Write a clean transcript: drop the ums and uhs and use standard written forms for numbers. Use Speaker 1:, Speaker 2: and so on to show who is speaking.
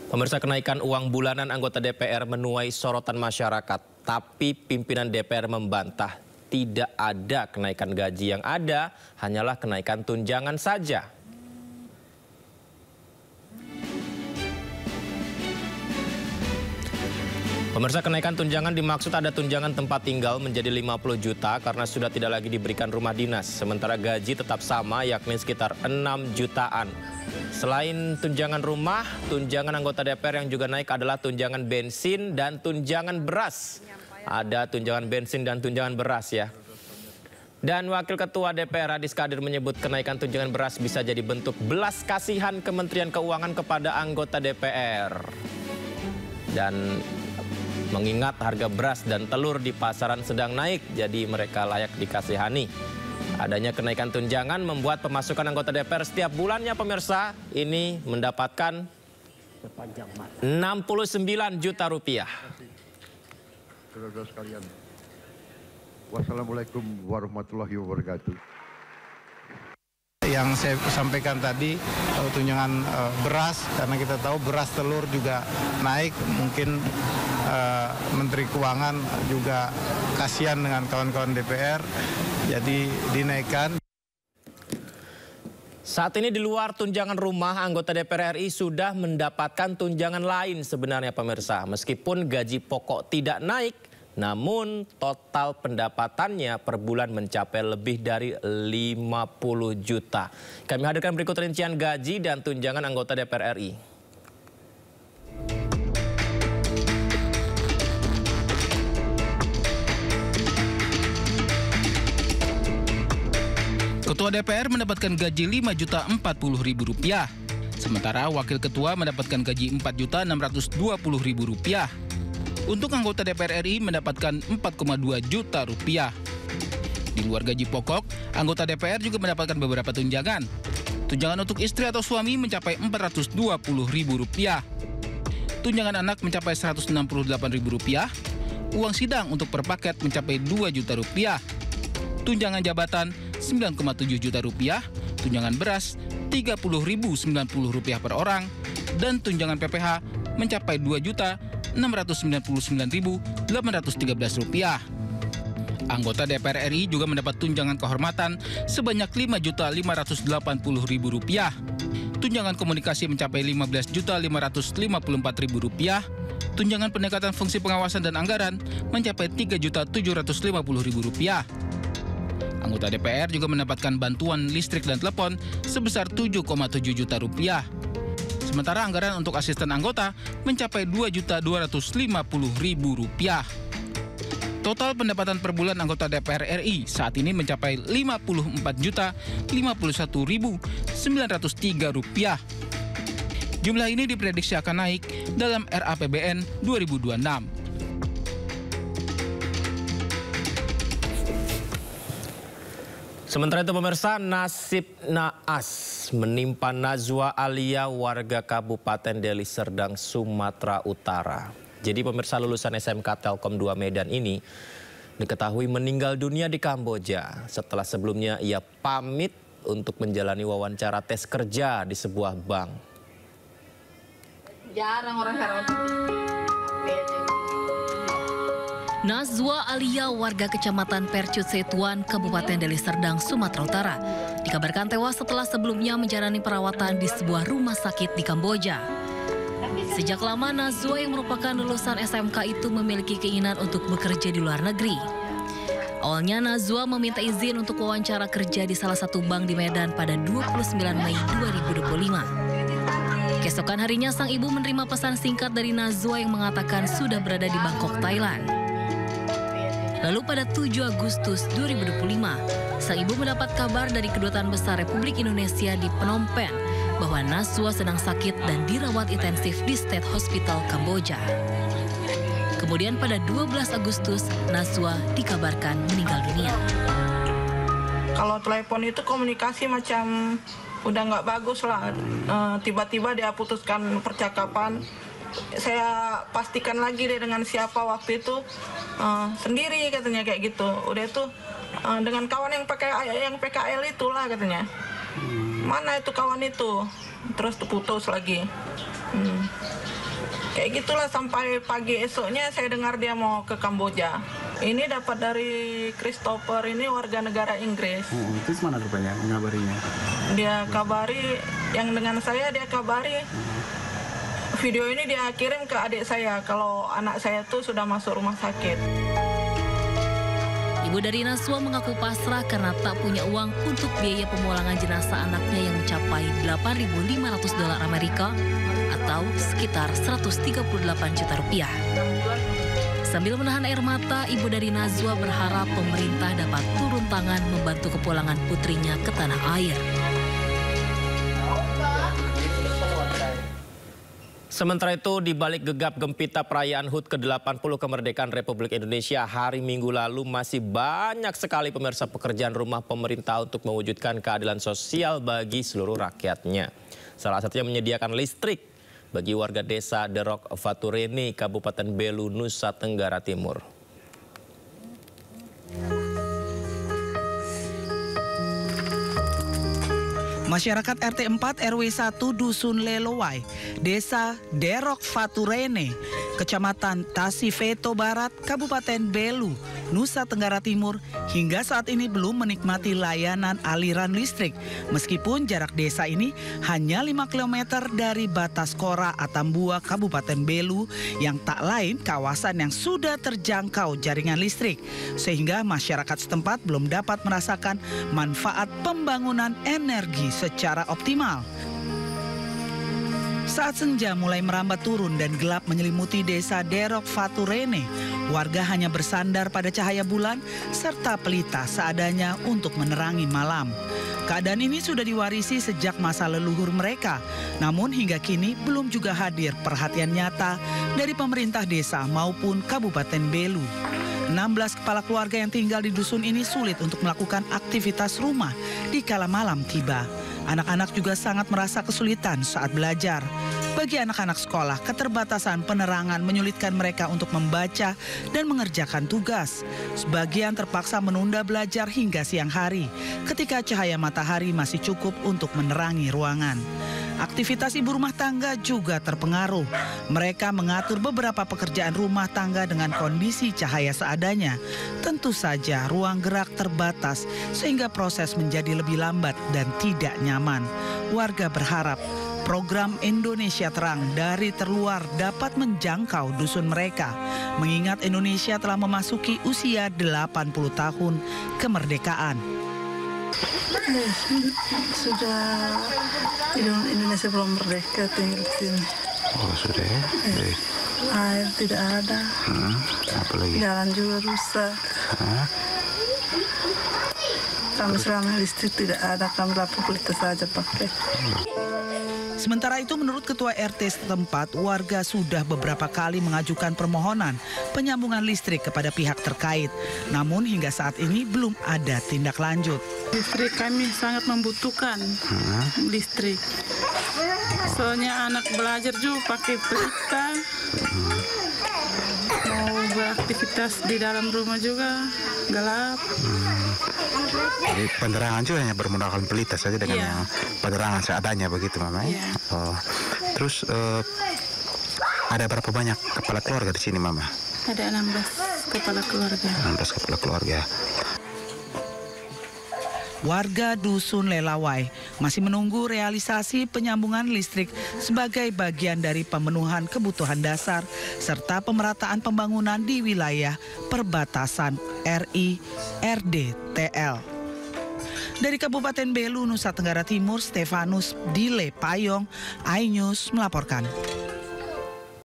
Speaker 1: Pemirsa, kenaikan uang bulanan anggota DPR menuai sorotan masyarakat, tapi pimpinan DPR membantah tidak ada kenaikan gaji, yang ada hanyalah kenaikan tunjangan saja. Pemirsa, kenaikan tunjangan dimaksud ada tunjangan tempat tinggal menjadi 50 juta karena sudah tidak lagi diberikan rumah dinas. Sementara gaji tetap sama, yakni sekitar 6 jutaan. Selain tunjangan rumah, tunjangan anggota DPR yang juga naik adalah tunjangan bensin dan tunjangan beras. Ada tunjangan bensin dan tunjangan beras ya. Dan Wakil Ketua DPR Adis Kadir menyebut kenaikan tunjangan beras bisa jadi bentuk belas kasihan Kementerian Keuangan kepada anggota DPR. Dan mengingat harga beras dan telur di pasaran sedang naik, jadi mereka layak dikasihani. Adanya kenaikan tunjangan membuat pemasukan anggota DPR setiap bulannya, pemirsa, ini mendapatkan 69 juta rupiah.
Speaker 2: Saudara sekalian, wassalamualaikum warahmatullahi wabarakatuh.
Speaker 3: Yang saya sampaikan tadi, tunjangan beras, karena kita tahu beras telur juga naik, mungkin Menteri Keuangan juga kasihan dengan kawan-kawan DPR, jadi dinaikkan.
Speaker 1: Saat ini di luar tunjangan rumah, anggota DPR RI sudah mendapatkan tunjangan lain sebenarnya, pemirsa. Meskipun gaji pokok tidak naik, namun total pendapatannya per bulan mencapai lebih dari 50 juta. Kami hadirkan berikut rincian gaji dan tunjangan anggota DPR RI.
Speaker 4: Ketua DPR mendapatkan gaji Rp5.040.000. Sementara Wakil Ketua mendapatkan gaji Rp4.620.000. Untuk anggota DPR RI mendapatkan Rp4,2 juta. Di luar gaji pokok, anggota DPR juga mendapatkan beberapa tunjangan. Tunjangan untuk istri atau suami mencapai Rp420.000. Tunjangan anak mencapai Rp168.000. Uang sidang untuk per paket mencapai Rp2 juta. Tunjangan jabatan Rp9,7 juta, tunjangan beras Rp30.090 per orang, dan tunjangan PPH mencapai Rp2.699.813. Anggota DPR RI juga mendapat tunjangan kehormatan sebanyak Rp5.584.000, tunjangan komunikasi mencapai Rp15.554.000, tunjangan pendekatan fungsi pengawasan dan anggaran mencapai Rp3.750.000. Anggota DPR juga mendapatkan bantuan listrik dan telepon sebesar Rp7,7 juta. Sementara anggaran untuk asisten anggota mencapai Rp2.250.000. Total pendapatan per bulan anggota DPR RI saat ini mencapai Rp54.051.903. Jumlah ini diprediksi akan naik dalam RAPBN 2026.
Speaker 1: Sementara itu, pemirsa, nasib naas menimpa Nazwa Alia, warga Kabupaten Deli Serdang, Sumatera Utara. Jadi pemirsa, lulusan SMK Telkom 2 Medan ini diketahui meninggal dunia di Kamboja setelah sebelumnya ia pamit untuk menjalani wawancara tes kerja di sebuah bank.
Speaker 5: Jarang orang sekarang.
Speaker 6: Nazwa Alia, warga Kecamatan Percut Setuan, Kabupaten Deli Serdang, Sumatera Utara, dikabarkan tewas setelah sebelumnya menjalani perawatan di sebuah rumah sakit di Kamboja. Sejak lama, Nazwa yang merupakan lulusan SMK itu memiliki keinginan untuk bekerja di luar negeri. Awalnya, Nazwa meminta izin untuk wawancara kerja di salah satu bank di Medan pada 29 Mei 2025. Keesokan harinya, sang ibu menerima pesan singkat dari Nazwa yang mengatakan sudah berada di Bangkok, Thailand. Lalu pada 7 Agustus 2025, sang ibu mendapat kabar dari Kedutaan Besar Republik Indonesia di Phnom Penh bahwa Nazwa sedang sakit dan dirawat intensif di State Hospital Kamboja. Kemudian pada 12 Agustus, Nazwa dikabarkan meninggal dunia.
Speaker 5: Kalau telepon itu komunikasi macam udah nggak bagus lah. Tiba-tiba dia putuskan percakapan. Saya pastikan lagi deh dengan siapa waktu itu, sendiri katanya kayak gitu. Udah itu dengan kawan yang PKL itulah katanya. Mana itu kawan itu? Terus putus lagi. Kayak gitulah sampai pagi esoknya saya dengar dia mau ke Kamboja. Ini dapat dari Christopher, ini warga negara Inggris.
Speaker 7: Terus mana rupanya ngabarinya?
Speaker 5: Dia kabari, yang dengan saya dia kabari. Video ini dia kirim ke adik saya kalau anak saya tuh sudah masuk rumah sakit.
Speaker 6: Ibu dari Naswa mengaku pasrah karena tak punya uang untuk biaya pemulangan jenazah anaknya yang mencapai $8.500 Amerika atau sekitar 138 juta rupiah. Sambil menahan air mata, ibu dari Nazwa berharap pemerintah dapat turun tangan membantu kepulangan putrinya ke tanah air.
Speaker 1: Sementara itu, di balik gegap gempita perayaan HUT ke-80 kemerdekaan Republik Indonesia hari Minggu lalu, masih banyak sekali pemirsa pekerjaan rumah pemerintah untuk mewujudkan keadilan sosial bagi seluruh rakyatnya. Salah satunya menyediakan listrik bagi warga desa Derok Faturene, Kabupaten Belu, Nusa Tenggara Timur.
Speaker 8: Masyarakat RT 4 RW 1 Dusun Lelowai, Desa Derok Faturene, Kecamatan Tasifeto Barat, Kabupaten Belu, Nusa Tenggara Timur, hingga saat ini belum menikmati layanan aliran listrik. Meskipun jarak desa ini hanya 5 km dari batas Kora Atambua, Kabupaten Belu, yang tak lain kawasan yang sudah terjangkau jaringan listrik. Sehingga masyarakat setempat belum dapat merasakan manfaat pembangunan energi secara optimal. Saat senja mulai merambat turun dan gelap menyelimuti desa Derok Faturene, warga hanya bersandar pada cahaya bulan serta pelita seadanya untuk menerangi malam. Keadaan ini sudah diwarisi sejak masa leluhur mereka, namun hingga kini belum juga hadir perhatian nyata dari pemerintah desa maupun Kabupaten Belu. 16 kepala keluarga yang tinggal di dusun ini sulit untuk melakukan aktivitas rumah di kala malam tiba. Anak-anak juga sangat merasa kesulitan saat belajar. Bagi anak-anak sekolah, keterbatasan penerangan menyulitkan mereka untuk membaca dan mengerjakan tugas. Sebagian terpaksa menunda belajar hingga siang hari, ketika cahaya matahari masih cukup untuk menerangi ruangan. Aktivitas ibu rumah tangga juga terpengaruh. Mereka mengatur beberapa pekerjaan rumah tangga dengan kondisi cahaya seadanya. Tentu saja ruang gerak terbatas sehingga proses menjadi lebih lambat dan tidak nyaman. Warga berharap program Indonesia Terang dari terluar dapat menjangkau dusun mereka. Mengingat Indonesia telah memasuki usia 80 tahun kemerdekaan.
Speaker 9: Sudah Indonesia belum merdeka, tinggal di sini.
Speaker 7: Oh sudah ya?
Speaker 9: Air tidak ada.
Speaker 7: Apa lagi?
Speaker 9: Jalan juga rusak. Kami selama listrik tidak ada, kami lampu pelita saja pakai.
Speaker 8: Sementara itu menurut Ketua RT setempat, warga sudah beberapa kali mengajukan permohonan penyambungan listrik kepada pihak terkait. Namun hingga saat ini belum ada tindak lanjut.
Speaker 9: Listrik kami sangat membutuhkan listrik. Soalnya anak belajar juga pakai pelita. Mau beraktivitas di dalam rumah juga gelap.
Speaker 7: Jadi penerangan juga hanya bermodalkan pelita saja dengan yang penerangan seadanya begitu, Mama?
Speaker 9: Iya.
Speaker 7: Oh. Terus ada berapa banyak kepala keluarga di sini, Mama?
Speaker 9: Ada 16 kepala keluarga.
Speaker 7: 16 kepala keluarga.
Speaker 8: Warga Dusun Lelawai masih menunggu realisasi penyambungan listrik sebagai bagian dari pemenuhan kebutuhan dasar serta pemerataan pembangunan di wilayah perbatasan RI RDTL. Dari Kabupaten Belu, Nusa Tenggara Timur, Stefanus Dile Payong, iNews melaporkan.